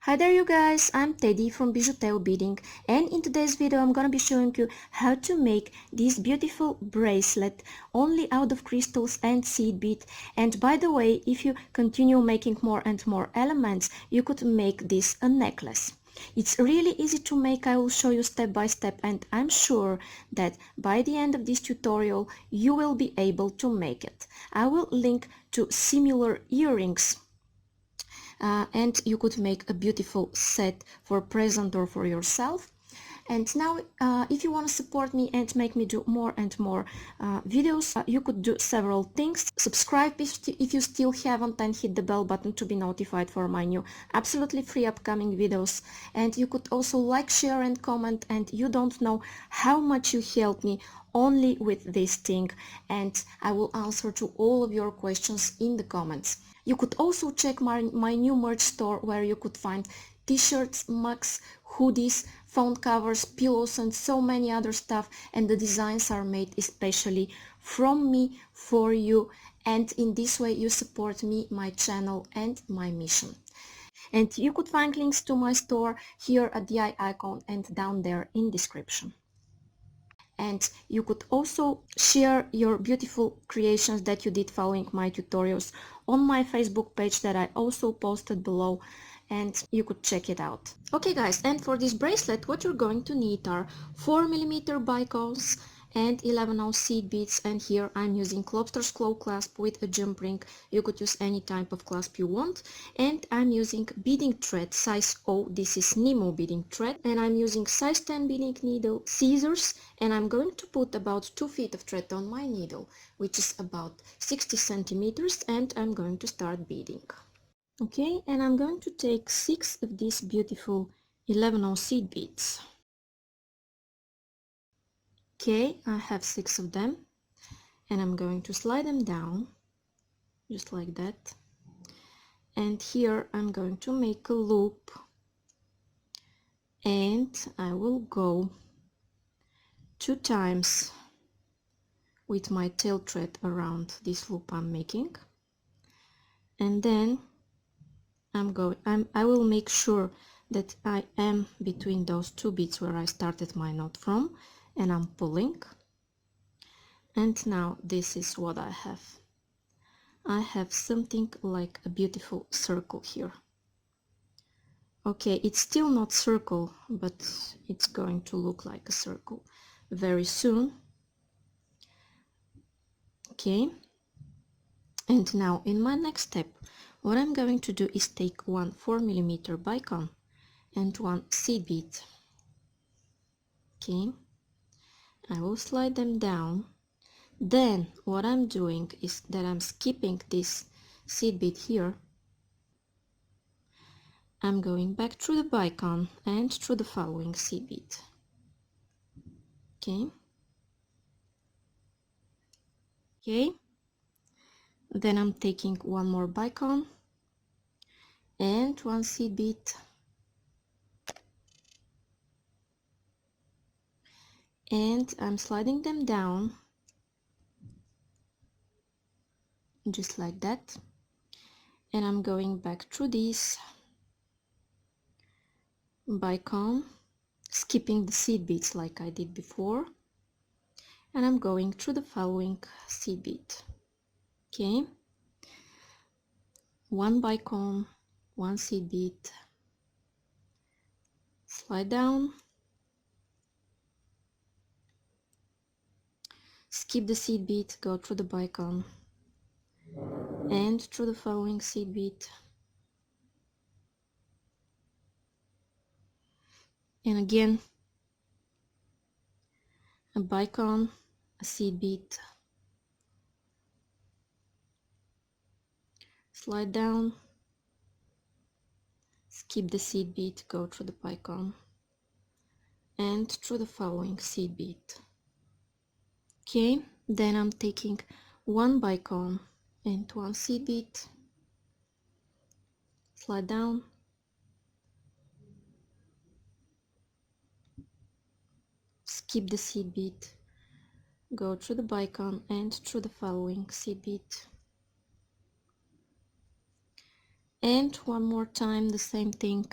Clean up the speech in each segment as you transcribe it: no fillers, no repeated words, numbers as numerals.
Hi there you guys, I'm Teddy from BijuTeo Beading, and in today's video I'm gonna be showing you how to make this beautiful bracelet only out of crystals and seed bead. And by the way, if you continue making more and more elements, you could make this a necklace. It's really easy to make. I will show you step by step, and I'm sure that by the end of this tutorial you will be able to make it. I will link to similar earrings and you could make a beautiful set for a present or for yourself. And now if you want to support me and make me do more and more videos, you could do several things. Subscribe if you still haven't, and hit the bell button to be notified for my new absolutely free upcoming videos. And you could also like, share and comment, and you don't know how much you help me only with this thing, and I will answer to all of your questions in the comments. You could also check my new merch store, where you could find t-shirts, mugs, hoodies, phone covers, pillows and so many other stuff, and the designs are made especially from me for you, and in this way you support me, my channel and my mission. And you could find links to my store here at the icon and down there in description. And you could also share your beautiful creations that you did following my tutorials on my Facebook page that I also posted below, and you could check it out. Okay guys, and for this bracelet what you're going to need are 4mm Bicones and 11/0 seed beads, and here I'm using lobster's claw clasp with a jump ring. You could use any type of clasp you want, and I'm using beading thread size O. This is nymo beading thread, and I'm using size 10 beading needle, scissors, and I'm going to put about 2 feet of thread on my needle, which is about 60 centimeters, and I'm going to start beading. Okay, and I'm going to take 6 of these beautiful 11/0 seed beads. Okay, I have 6 of them, and I'm going to slide them down just like that, and here I'm going to make a loop, and I will go 2 times with my tail thread around this loop I'm making, and then I will make sure that I am between those 2 beads where I started my knot from, and I'm pulling. And now this is what I have. I have something like a beautiful circle here. Okay, it's still not circle, but it's going to look like a circle very soon. Okay, and now in my next step what I'm going to do is take one 4mm bicone and one seed bead. Okay, I will slide them down. Then what I'm doing is that I'm skipping this seed bead here. I'm going back through the bicone and through the following seed bead. Okay. Okay. Then I'm taking one more bicone and one seed bead. And I'm sliding them down just like that, and I'm going back through this bicone, skipping the seed beads like I did before, and I'm going through the following seed bead. Okay, one bicone, one seed bead, slide down, skip the seed bead, go through the bicone and through the following seed bead, and again a bicone, a seed bead, slide down, skip the seed bead, go through the bicone and through the following seed bead. Okay, then I'm taking one bicone and one seed bead, slide down, skip the seed bead, go through the bicone and through the following seed bead, and one more time the same thing,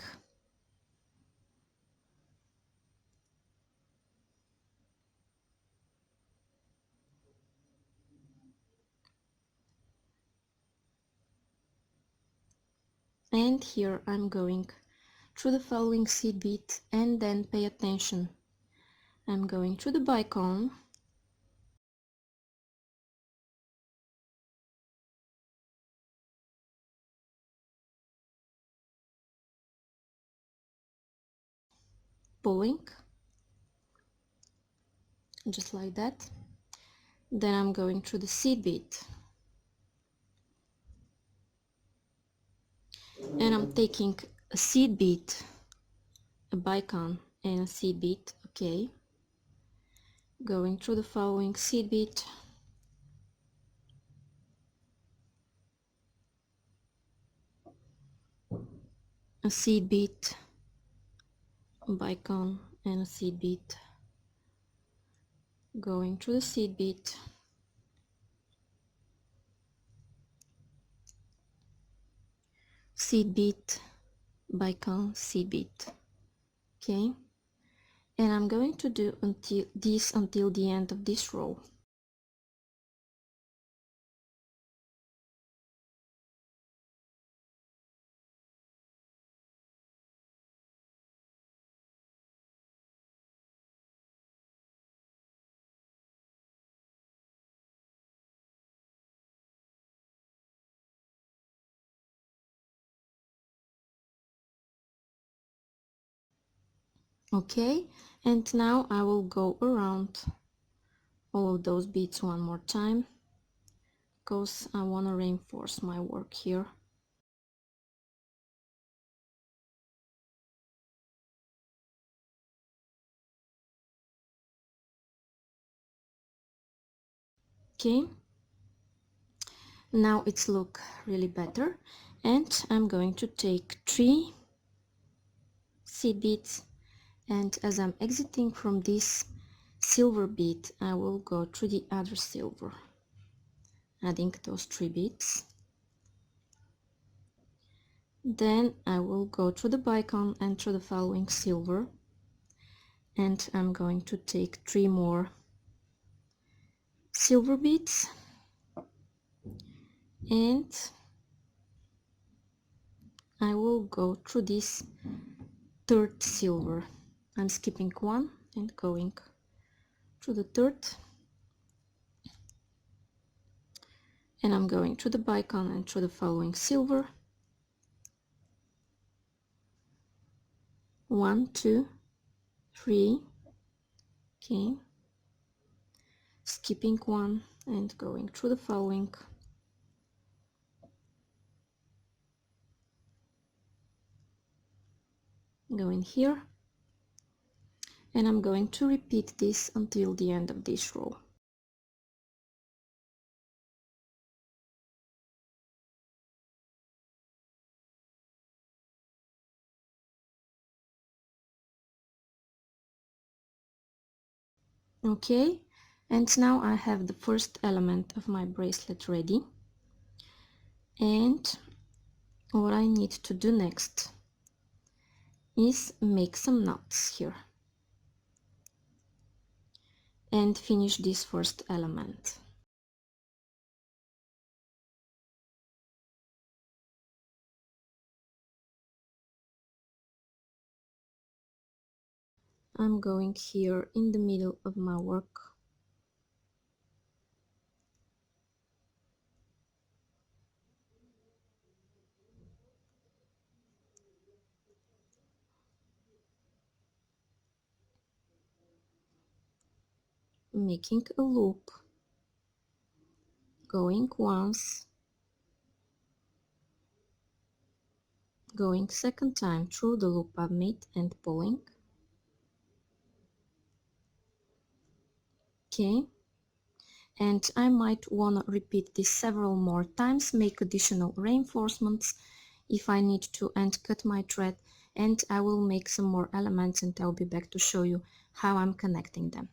And here I'm going through the following seed bead, and then pay attention. I'm going through the bicone, pulling, just like that. Then I'm going through the seed bead, and I'm taking a seed bead, a bicone, and a seed bead. Okay, going through the following seed bead, a seed bead, bicone, and a seed bead, going through the seed bead, seed bead, bicone, seed bead. Okay, and I'm going to do until the end of this row. Okay, and now I will go around all of those beads one more time, because I want to reinforce my work here. Okay, now it's look really better, and I'm going to take 3 seed beads, and as I'm exiting from this silver bead, I will go through the other silver, adding those 3 beads. Then I will go through the bicone and through the following silver, and I'm going to take 3 more silver beads, and I will go through this third silver. I'm skipping one and going through the third, and I'm going through the bicone and through the following silver. 1, 2, 3. Okay, skipping one and going through the following. Going here, and I'm going to repeat this until the end of this row. Okay, and now I have the first element of my bracelet ready, and what I need to do next is make some knots here and finish this first element. I'm going here in the middle of my work, making a loop, going once, going second time through the loop I've made and pulling. Okay, and I might want to repeat this several more times, make additional reinforcements if I need to, and cut my thread, and I will make some more elements and I'll be back to show you how I'm connecting them.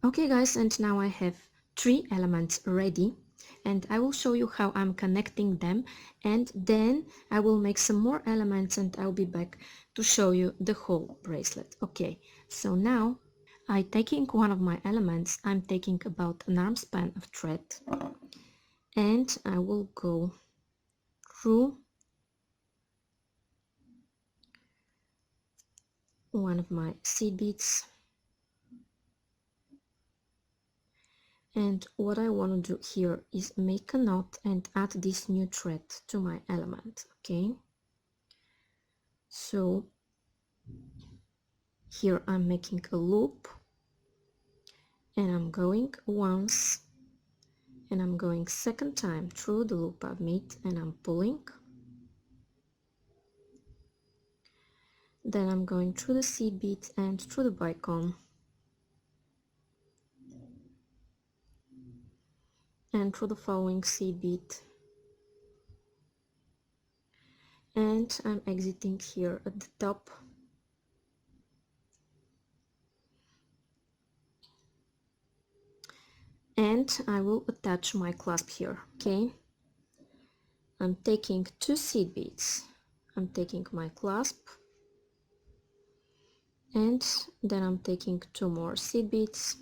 Okay guys, and now I have 3 elements ready, and I will show you how I'm connecting them, and then I will make some more elements and I'll be back to show you the whole bracelet. Okay, so now I taking one of my elements, I'm taking about an arm span of thread, and I will go through one of my seed beads, and what I want to do here is make a knot and add this new thread to my element. Okay, so here I'm making a loop, and I'm going once, and I'm going second time through the loop I've made, and I'm pulling. Then I'm going through the seed bead and through the bicone, and through the following seed bead, and I'm exiting here at the top, and I will attach my clasp here. Okay, I'm taking 2 seed beads, I'm taking my clasp, and then I'm taking 2 more seed beads.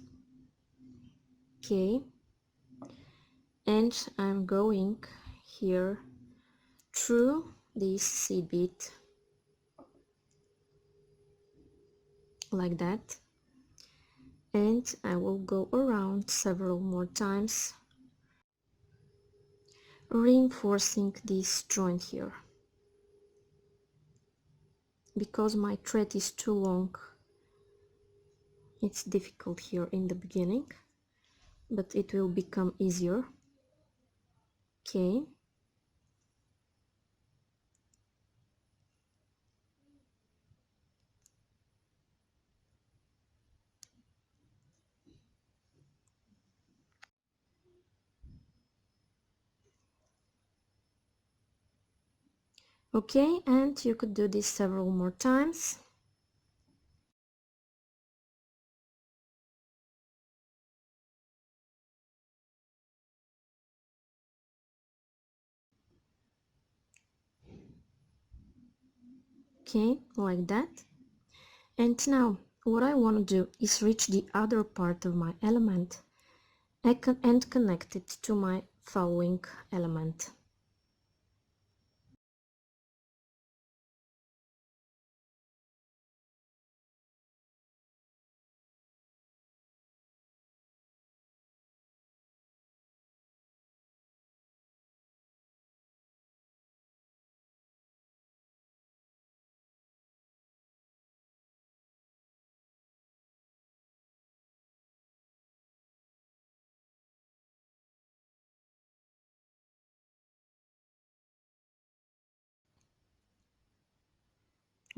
Okay, and I'm going here through this seed bead like that, and I will go around several more times, reinforcing this joint here. Because my thread is too long, it's difficult here in the beginning, but it will become easier. Okay, okay, and you could do this several more times. Okay, like that. And now what I want to do is reach the other part of my element and connect it to my following element.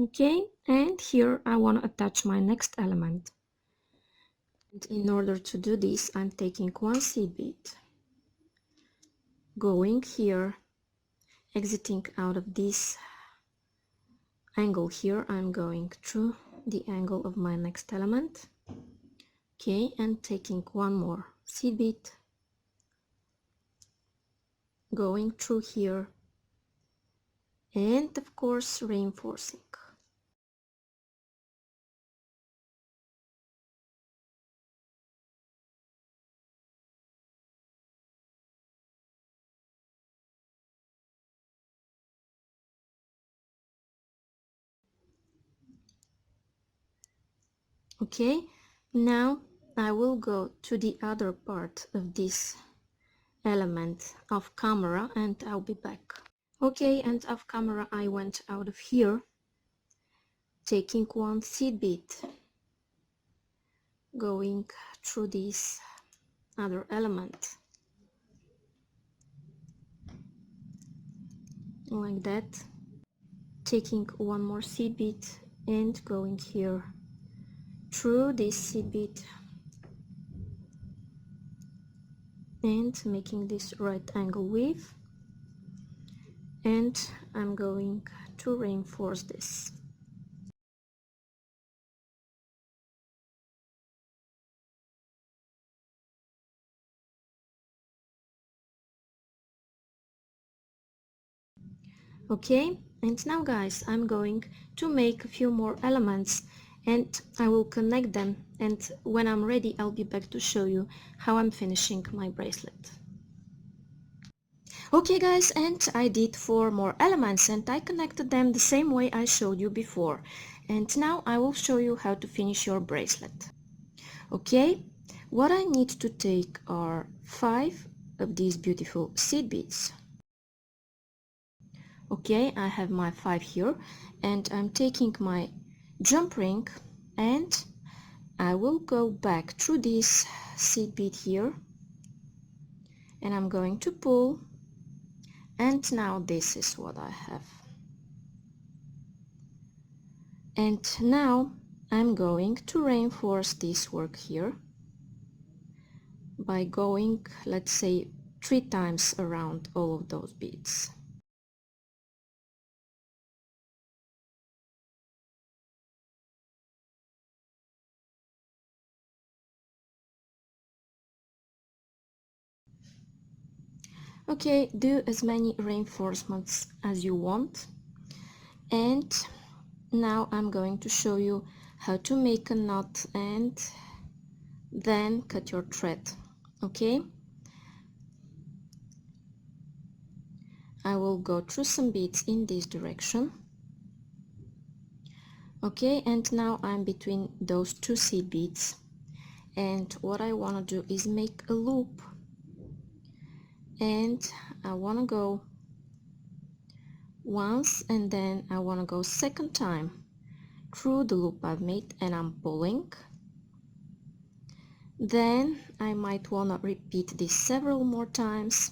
Okay, and here I want to attach my next element. And in order to do this, I'm taking 1 seed bead, going here, exiting out of this angle here, I'm going through the angle of my next element. Okay, and taking 1 more seed bead, going through here, and of course reinforcing. Okay, now I will go to the other part of this element off camera and I'll be back. Okay, and off camera I went out of here, taking 1 seed bead, going through this other element like that, taking 1 more seed bead and going here through this seed bead and making this right angle weave, and I'm going to reinforce this. Okay, and now guys, I'm going to make a few more elements and I will connect them, and when I'm ready I'll be back to show you how I'm finishing my bracelet. Okay guys, and I did 4 more elements and I connected them the same way I showed you before. And now I will show you how to finish your bracelet. Okay, what I need to take are 5 of these beautiful seed beads. Okay, I have my 5 here and I'm taking my jump ring and I will go back through this seed bead here and I'm going to pull, and now this is what I have. And now I'm going to reinforce this work here by going, let's say, 3 times around all of those beads. Okay, do as many reinforcements as you want. And now I'm going to show you how to make a knot and then cut your thread. Okay, I will go through some beads in this direction. Okay, and now I'm between those 2 seed beads, and what I want to do is make a loop, and I want to go once and then I want to go second time through the loop I've made, and I'm pulling. Then I might want to repeat this several more times,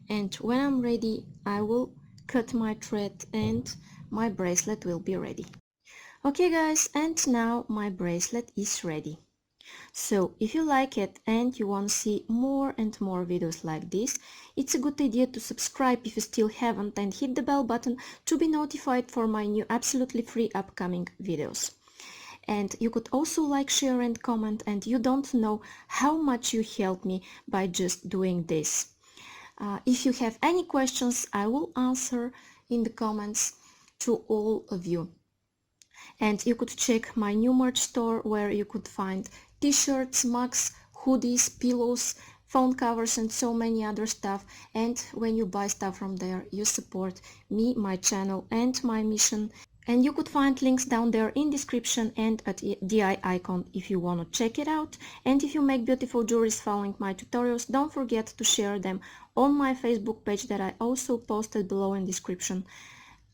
and when I'm ready I will cut my thread and my bracelet will be ready. Okay guys, and now my bracelet is ready. So if you like it and you want to see more and more videos like this, it's a good idea to subscribe if you still haven't and hit the bell button to be notified for my new absolutely free upcoming videos. And you could also like, share and comment, and you don't know how much you help me by just doing this. If you have any questions, I will answer in the comments to all of you. And you could check my new merch store where you could find t-shirts, mugs, hoodies, pillows, phone covers and so many other stuff. And when you buy stuff from there, you support me, my channel and my mission. And you could find links down there in description and at the icon if you want to check it out. And if you make beautiful jewelries following my tutorials, don't forget to share them on my Facebook page that I also posted below in description.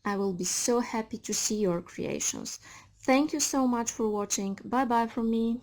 I will be so happy to see your creations. Thank you so much for watching. Bye bye from me.